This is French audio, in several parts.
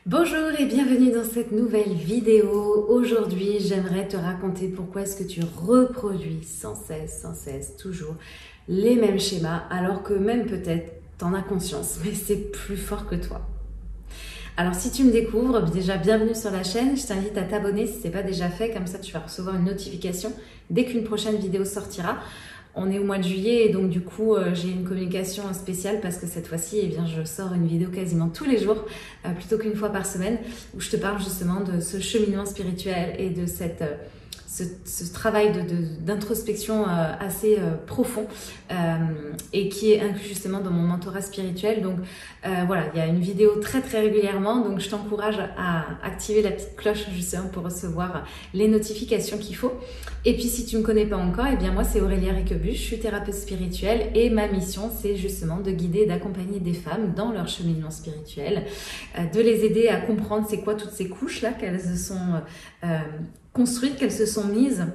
Bonjour et bienvenue dans cette nouvelle vidéo. Aujourd'hui, j'aimerais te raconter pourquoi est-ce que tu reproduis sans cesse, toujours les mêmes schémas, alors que même peut-être t'en as conscience, mais c'est plus fort que toi. Alors si tu me découvres, déjà bienvenue sur la chaîne, je t'invite à t'abonner si ce n'est pas déjà fait, comme ça tu vas recevoir une notification dès qu'une prochaine vidéo sortira. On est au mois de juillet et donc du coup j'ai une communication spéciale parce que cette fois-ci je sors une vidéo quasiment tous les jours plutôt qu'une fois par semaine où je te parle justement de ce cheminement spirituel et de ce travail d'introspection assez profond et qui est inclus justement dans mon mentorat spirituel. Donc voilà, il y a une vidéo très régulièrement, donc je t'encourage à activer la petite cloche justement pour recevoir les notifications qu'il faut. Et puis si tu ne me connais pas encore, moi c'est Aurélia Riquebuche, je suis thérapeute spirituelle et ma mission c'est justement de guider et d'accompagner des femmes dans leur cheminement spirituel, de les aider à comprendre c'est quoi toutes ces couches là qu'elles se sont construites, qu'elles se sont mises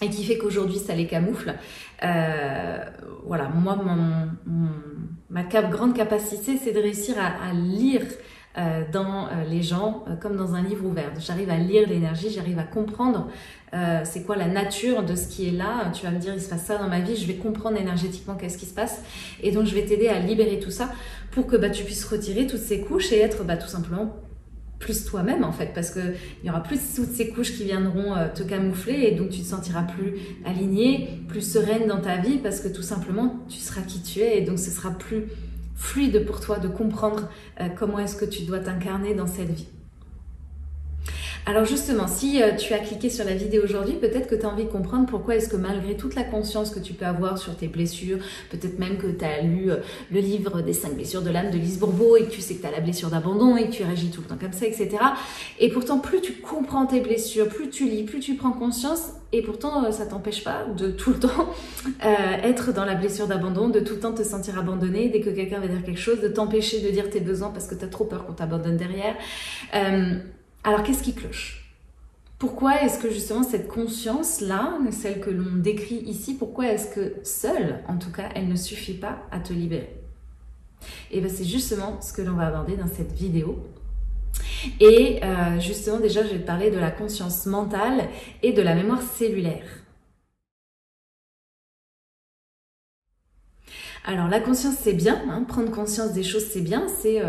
et qui fait qu'aujourd'hui ça les camoufle. Voilà, moi ma grande capacité c'est de réussir à lire dans les gens comme dans un livre ouvert. J'arrive à lire l'énergie, j'arrive à comprendre c'est quoi la nature de ce qui est là. Tu vas me dire il se passe ça dans ma vie, je vais comprendre énergétiquement qu'est-ce qui se passe et donc je vais t'aider à libérer tout ça pour que tu puisses retirer toutes ces couches et être tout simplement plus toi-même en fait, parce qu'il y aura plus toutes ces couches qui viendront te camoufler et donc tu te sentiras plus alignée, plus sereine dans ta vie parce que tout simplement tu seras qui tu es et donc ce sera plus fluide pour toi de comprendre comment est-ce que tu dois t'incarner dans cette vie. Alors justement, si tu as cliqué sur la vidéo aujourd'hui, peut-être que tu as envie de comprendre pourquoi est-ce que malgré toute la conscience que tu peux avoir sur tes blessures, peut-être même que tu as lu le livre des 5 blessures de l'âme de Lise Bourbeau et que tu sais que tu as la blessure d'abandon et que tu réagis tout le temps comme ça, etc. Et pourtant, plus tu comprends tes blessures, plus tu lis, plus tu prends conscience et pourtant, ça t'empêche pas de tout le temps être dans la blessure d'abandon, de tout le temps te sentir abandonné dès que quelqu'un va dire quelque chose, de t'empêcher de dire tes besoins parce que tu as trop peur qu'on t'abandonne derrière. Alors, qu'est-ce qui cloche? Pourquoi est-ce que justement cette conscience-là, celle que l'on décrit ici, pourquoi est-ce que seule, en tout cas, elle ne suffit pas à te libérer? Et bien, c'est justement ce que l'on va aborder dans cette vidéo. Et justement, déjà, je vais te parler de la conscience mentale et de la mémoire cellulaire. Alors la conscience c'est bien, prendre conscience des choses c'est bien, c'est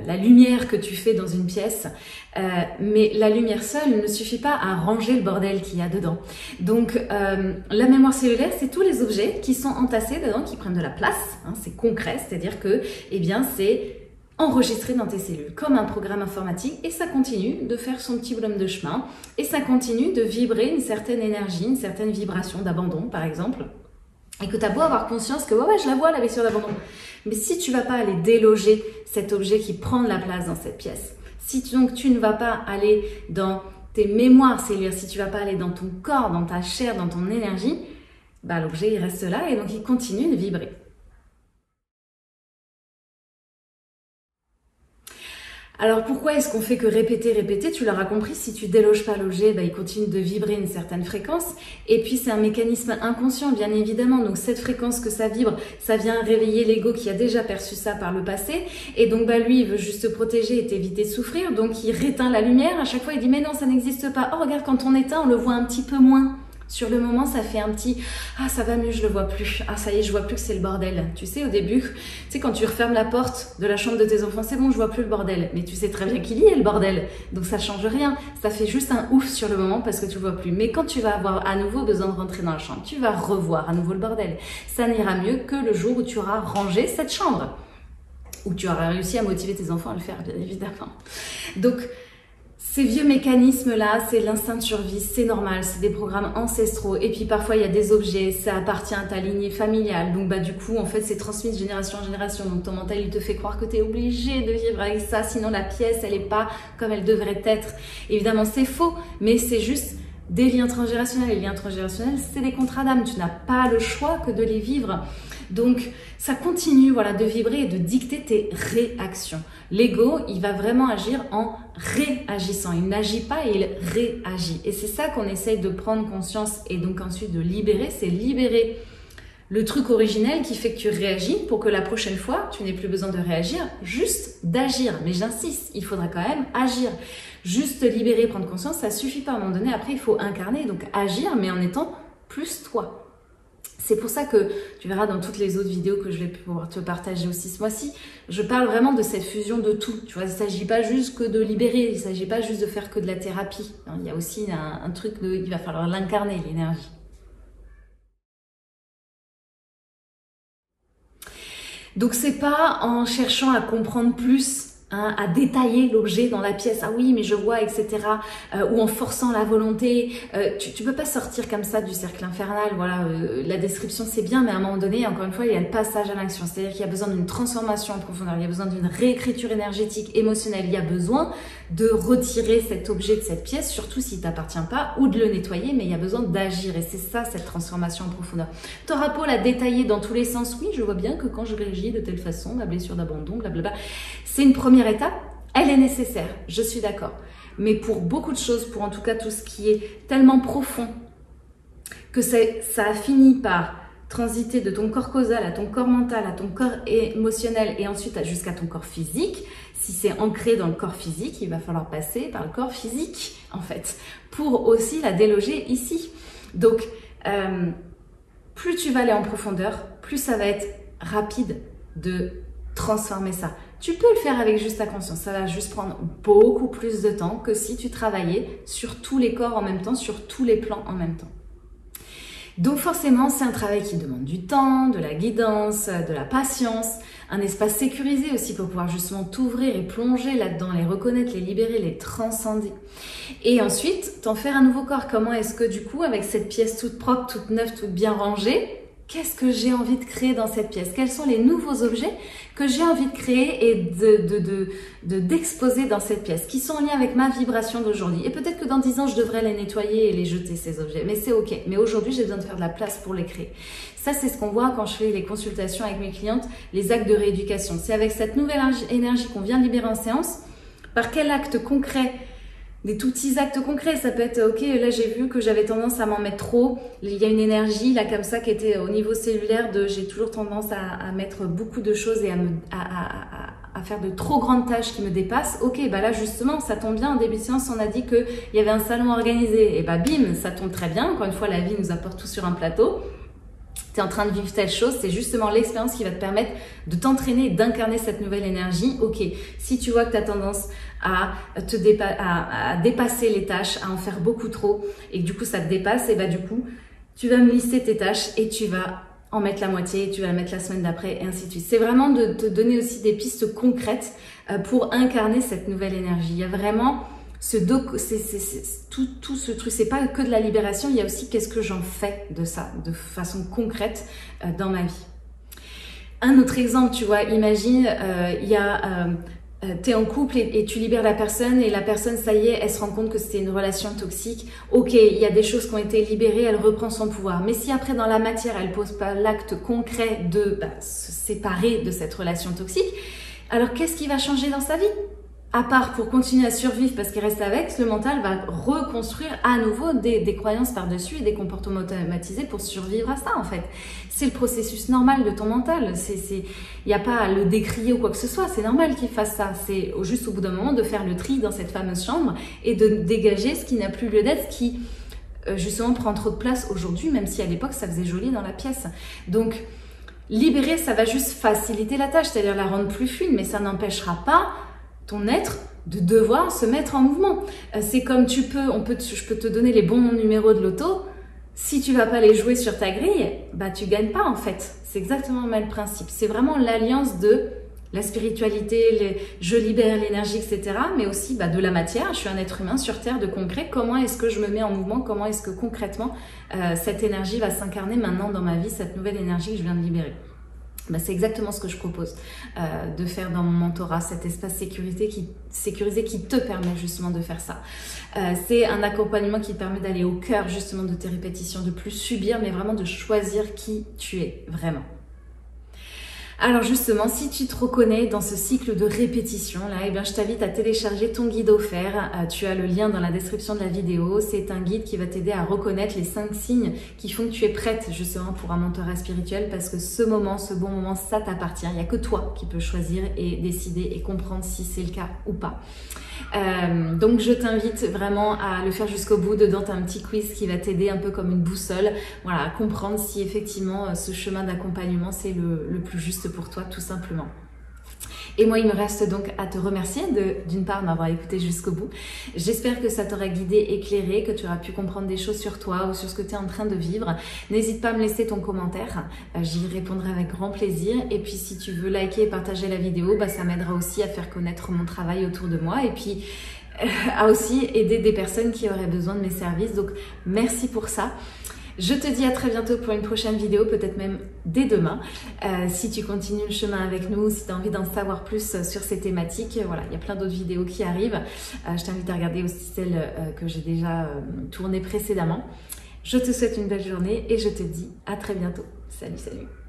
la lumière que tu fais dans une pièce, mais la lumière seule ne suffit pas à ranger le bordel qu'il y a dedans. Donc la mémoire cellulaire c'est tous les objets qui sont entassés dedans, qui prennent de la place, c'est concret, c'est-à-dire que c'est enregistré dans tes cellules comme un programme informatique et ça continue de faire son petit bonhomme de chemin et ça continue de vibrer une certaine énergie, une certaine vibration d'abandon par exemple. Et que tu as beau avoir conscience que ouais, je la vois la blessure d'abandon. Mais si tu vas pas aller déloger cet objet qui prend de la place dans cette pièce, si donc tu ne vas pas aller dans tes mémoires cellulaires, si tu vas pas aller dans ton corps, dans ta chair, dans ton énergie, l'objet il reste là et donc il continue de vibrer. Alors pourquoi est-ce qu'on fait que répéter? Tu l'auras compris, si tu déloges pas l'objet, il continue de vibrer une certaine fréquence. Et puis c'est un mécanisme inconscient, bien évidemment. Donc cette fréquence que ça vibre, ça vient réveiller l'ego qui a déjà perçu ça par le passé. Et donc lui, il veut juste te protéger et t'éviter de souffrir. Donc il réteint la lumière. À chaque fois, il dit mais non, ça n'existe pas. Oh regarde, quand on éteint, on le voit un petit peu moins. Sur le moment, ça fait un petit « Ah, ça va mieux, je le vois plus. Ah, ça y est, je vois plus que c'est le bordel. » Tu sais, au début, quand tu refermes la porte de la chambre de tes enfants, c'est bon, je vois plus le bordel. Mais tu sais très bien qu'il y est le bordel. Donc, ça change rien. Ça fait juste un ouf sur le moment parce que tu le vois plus. Mais quand tu vas avoir à nouveau besoin de rentrer dans la chambre, tu vas revoir à nouveau le bordel. Ça n'ira mieux que le jour où tu auras rangé cette chambre. Ou tu auras réussi à motiver tes enfants à le faire, bien évidemment. Donc, ces vieux mécanismes-là, c'est l'instinct de survie, c'est normal, c'est des programmes ancestraux. Et puis parfois, il y a des objets, ça appartient à ta lignée familiale. Donc du coup, en fait, c'est transmis de génération en génération. Donc ton mental, il te fait croire que tu es obligé de vivre avec ça, sinon la pièce, elle n'est pas comme elle devrait être. Évidemment, c'est faux, mais c'est juste des liens transgénérationnels. Les liens transgénérationnels, c'est des contrats d'âme. Tu n'as pas le choix que de les vivre. Donc, ça continue de vibrer et de dicter tes réactions. L'ego, il va vraiment agir en réagissant. Il n'agit pas, il réagit. Et c'est ça qu'on essaye de prendre conscience et donc ensuite de libérer. C'est libérer le truc originel qui fait que tu réagis pour que la prochaine fois, tu n'aies plus besoin de réagir, juste d'agir. Mais j'insiste, il faudra quand même agir. Juste libérer, prendre conscience, ça suffit pas. À un moment donné, après, il faut incarner, donc agir, mais en étant plus toi. C'est pour ça que tu verras dans toutes les autres vidéos que je vais pouvoir te partager aussi ce mois-ci, je parle vraiment de cette fusion de tout. Tu vois, il ne s'agit pas juste que de libérer, il ne s'agit pas juste de faire que de la thérapie. Il y a aussi un truc il va falloir l'incarner, l'énergie. Donc c'est pas en cherchant à comprendre plus, hein, à détailler l'objet dans la pièce, ah oui mais je vois, etc. Ou en forçant la volonté, tu peux pas sortir comme ça du cercle infernal. Voilà, la description c'est bien, mais à un moment donné, encore une fois, il y a le passage à l'action, c'est-à-dire qu'il y a besoin d'une transformation en profondeur, il y a besoin d'une réécriture énergétique, émotionnelle, il y a besoin de retirer cet objet de cette pièce, surtout s'il t'appartient pas, ou de le nettoyer, mais il y a besoin d'agir, et c'est ça cette transformation en profondeur. T'auras beau la détailler dans tous les sens, oui je vois bien que quand je réagis de telle façon, la blessure d'abandon, blablabla, c'est une première étape, elle est nécessaire, je suis d'accord. Mais pour beaucoup de choses, pour en tout cas tout ce qui est tellement profond, que ça a fini par transiter de ton corps causal à ton corps mental, à ton corps émotionnel et ensuite jusqu'à ton corps physique. Si c'est ancré dans le corps physique, il va falloir passer par le corps physique en fait, pour aussi la déloger ici. Donc, plus tu vas aller en profondeur, plus ça va être rapide de transformer ça. Tu peux le faire avec juste ta conscience, ça va juste prendre beaucoup plus de temps que si tu travaillais sur tous les corps en même temps, sur tous les plans en même temps. Donc forcément, c'est un travail qui demande du temps, de la guidance, de la patience, un espace sécurisé aussi pour pouvoir justement t'ouvrir et plonger là-dedans, les reconnaître, les libérer, les transcender. Et ensuite, t'en faire un nouveau corps. Comment est-ce que du coup, avec cette pièce toute propre, toute neuve, toute bien rangée, qu'est-ce que j'ai envie de créer dans cette pièce? Quels sont les nouveaux objets que j'ai envie de créer et d'exposer dans cette pièce, qui sont en lien avec ma vibration d'aujourd'hui? Et peut-être que dans 10 ans, je devrais les nettoyer et les jeter, ces objets. Mais c'est ok. Mais aujourd'hui, j'ai besoin de faire de la place pour les créer. Ça, c'est ce qu'on voit quand je fais les consultations avec mes clientes, les actes de rééducation. C'est avec cette nouvelle énergie qu'on vient libérer en séance, par quel acte concret? Des tout petits actes concrets, ça peut être, ok, là j'ai vu que j'avais tendance à m'en mettre trop, il y a une énergie là comme ça qui était au niveau cellulaire j'ai toujours tendance à mettre beaucoup de choses et à faire de trop grandes tâches qui me dépassent. Ok, bah là justement, ça tombe bien, en début de séance, on a dit qu'il y avait un salon organisé, et bah bim, ça tombe très bien, encore une fois, la vie nous apporte tout sur un plateau. Tu es en train de vivre telle chose, c'est justement l'expérience qui va te permettre de t'entraîner et d'incarner cette nouvelle énergie. Ok, si tu vois que tu as tendance à dépasser les tâches, à en faire beaucoup trop, et que du coup ça te dépasse, et bah du coup, tu vas me lister tes tâches et tu vas en mettre la moitié, tu vas la mettre la semaine d'après, et ainsi de suite. C'est vraiment de te donner aussi des pistes concrètes pour incarner cette nouvelle énergie. Il y a vraiment tout ce truc, c'est pas que de la libération, il y a aussi qu'est-ce que j'en fais de ça, de façon concrète dans ma vie. Un autre exemple, tu vois, imagine, t'es en couple et tu libères la personne et la personne, ça y est, elle se rend compte que c'était une relation toxique. Ok, il y a des choses qui ont été libérées, elle reprend son pouvoir. Mais si après, dans la matière, elle pose pas l'acte concret de se séparer de cette relation toxique, alors qu'est-ce qui va changer dans sa vie ? À part pour continuer à survivre parce qu'il reste avec, le mental va reconstruire à nouveau des croyances par-dessus et des comportements automatisés pour survivre à ça en fait. C'est le processus normal de ton mental. Il n'y a pas à le décrier ou quoi que ce soit, c'est normal qu'il fasse ça. C'est juste au bout d'un moment de faire le tri dans cette fameuse chambre et de dégager ce qui n'a plus lieu d'être, ce qui justement prend trop de place aujourd'hui, même si à l'époque ça faisait joli dans la pièce. Donc libérer, ça va juste faciliter la tâche, c'est-à-dire la rendre plus fluide, mais ça n'empêchera pas ton être de devoir se mettre en mouvement. C'est comme je peux te donner les bons numéros de loto. Si tu vas pas les jouer sur ta grille, bah tu gagnes pas en fait. C'est exactement le même principe. C'est vraiment l'alliance de la spiritualité, je libère l'énergie, etc. Mais aussi de la matière. Je suis un être humain sur Terre de concret. Comment est-ce que je me mets en mouvement? Comment est-ce que concrètement cette énergie va s'incarner maintenant dans ma vie, cette nouvelle énergie que je viens de libérer? C'est exactement ce que je propose de faire dans mon mentorat, cet espace sécurisé qui te permet justement de faire ça. C'est un accompagnement qui te permet d'aller au cœur justement de tes répétitions, de plus subir, mais vraiment de choisir qui tu es vraiment. Alors justement, si tu te reconnais dans ce cycle de répétition là, eh bien je t'invite à télécharger ton guide offert. Tu as le lien dans la description de la vidéo. C'est un guide qui va t'aider à reconnaître les 5 signes qui font que tu es prête justement pour un mentorat spirituel, parce que ce moment, ce bon moment, ça t'appartient. Il n'y a que toi qui peux choisir et décider et comprendre si c'est le cas ou pas. Donc je t'invite vraiment à le faire jusqu'au bout. Dedans tu as un petit quiz qui va t'aider un peu comme une boussole, voilà, à comprendre si effectivement ce chemin d'accompagnement c'est le plus juste pour toi, tout simplement. Et moi, il me reste donc à te remercier d'une part de m'avoir écouté jusqu'au bout. J'espère que ça t'aura guidé, éclairé, que tu auras pu comprendre des choses sur toi ou sur ce que tu es en train de vivre. N'hésite pas à me laisser ton commentaire, j'y répondrai avec grand plaisir. Et puis si tu veux liker et partager la vidéo, ça m'aidera aussi à faire connaître mon travail autour de moi et puis à aussi aider des personnes qui auraient besoin de mes services. Donc merci pour ça. Je te dis à très bientôt pour une prochaine vidéo, peut-être même dès demain. Si tu continues le chemin avec nous, si tu as envie d'en savoir plus sur ces thématiques, voilà, il y a plein d'autres vidéos qui arrivent. Je t'invite à regarder aussi celles que j'ai déjà tournées précédemment. Je te souhaite une belle journée et je te dis à très bientôt. Salut, salut!